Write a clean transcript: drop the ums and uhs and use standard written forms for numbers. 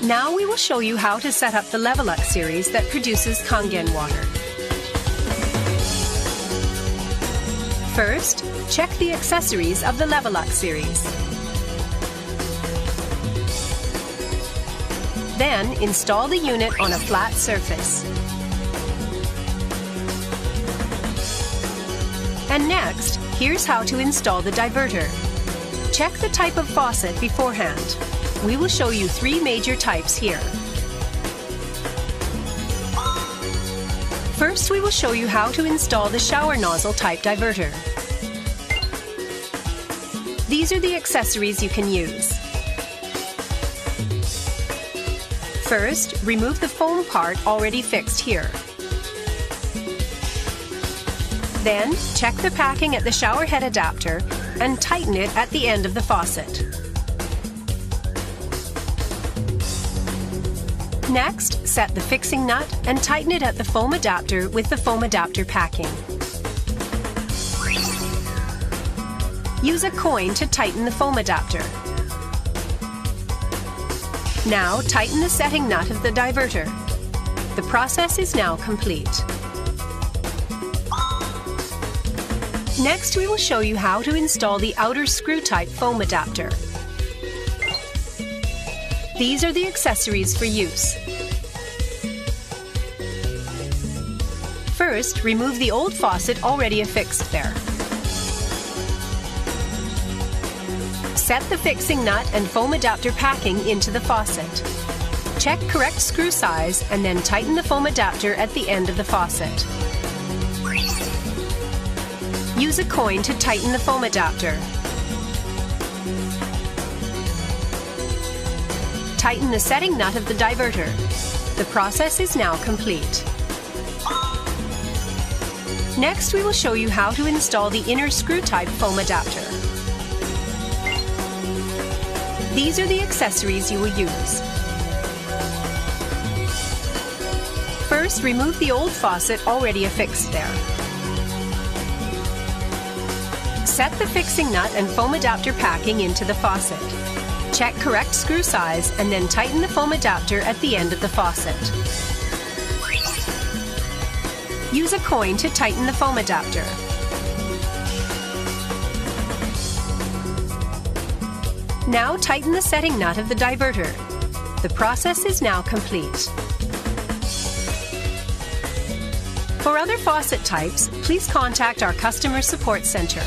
Now we will show you how to set up the Level Up series that produces Kangen water. First, check the accessories of the Level Up series. Then, install the unit on a flat surface. And next, here's how to install the diverter. Check the type of faucet beforehand. We will show you 3 major types here. First, we will show you how to install the shower nozzle type diverter. These are the accessories you can use. First, remove the foam part already fixed here. Then, check the packing at the shower head adapter and tighten it at the end of the faucet. Next, set the fixing nut and tighten it at the foam adapter with the foam adapter packing. Use a coin to tighten the foam adapter. Now, tighten the setting nut of the diverter. The process is now complete. Next, we will show you how to install the outer screw-type foam adapter. These are the accessories for use. First, remove the old faucet already affixed there. Set the fixing nut and foam adapter packing into the faucet. Check correct screw size and then tighten the foam adapter at the end of the faucet. Use a coin to tighten the foam adapter. Tighten the setting nut of the diverter. The process is now complete. Next, we will show you how to install the inner screw-type foam adapter. These are the accessories you will use. First, remove the old faucet already affixed there. Set the fixing nut and foam adapter packing into the faucet. Check correct screw size and then tighten the foam adapter at the end of the faucet. Use a coin to tighten the foam adapter. Now tighten the setting nut of the diverter. The process is now complete. For other faucet types, please contact our Customer Support Center.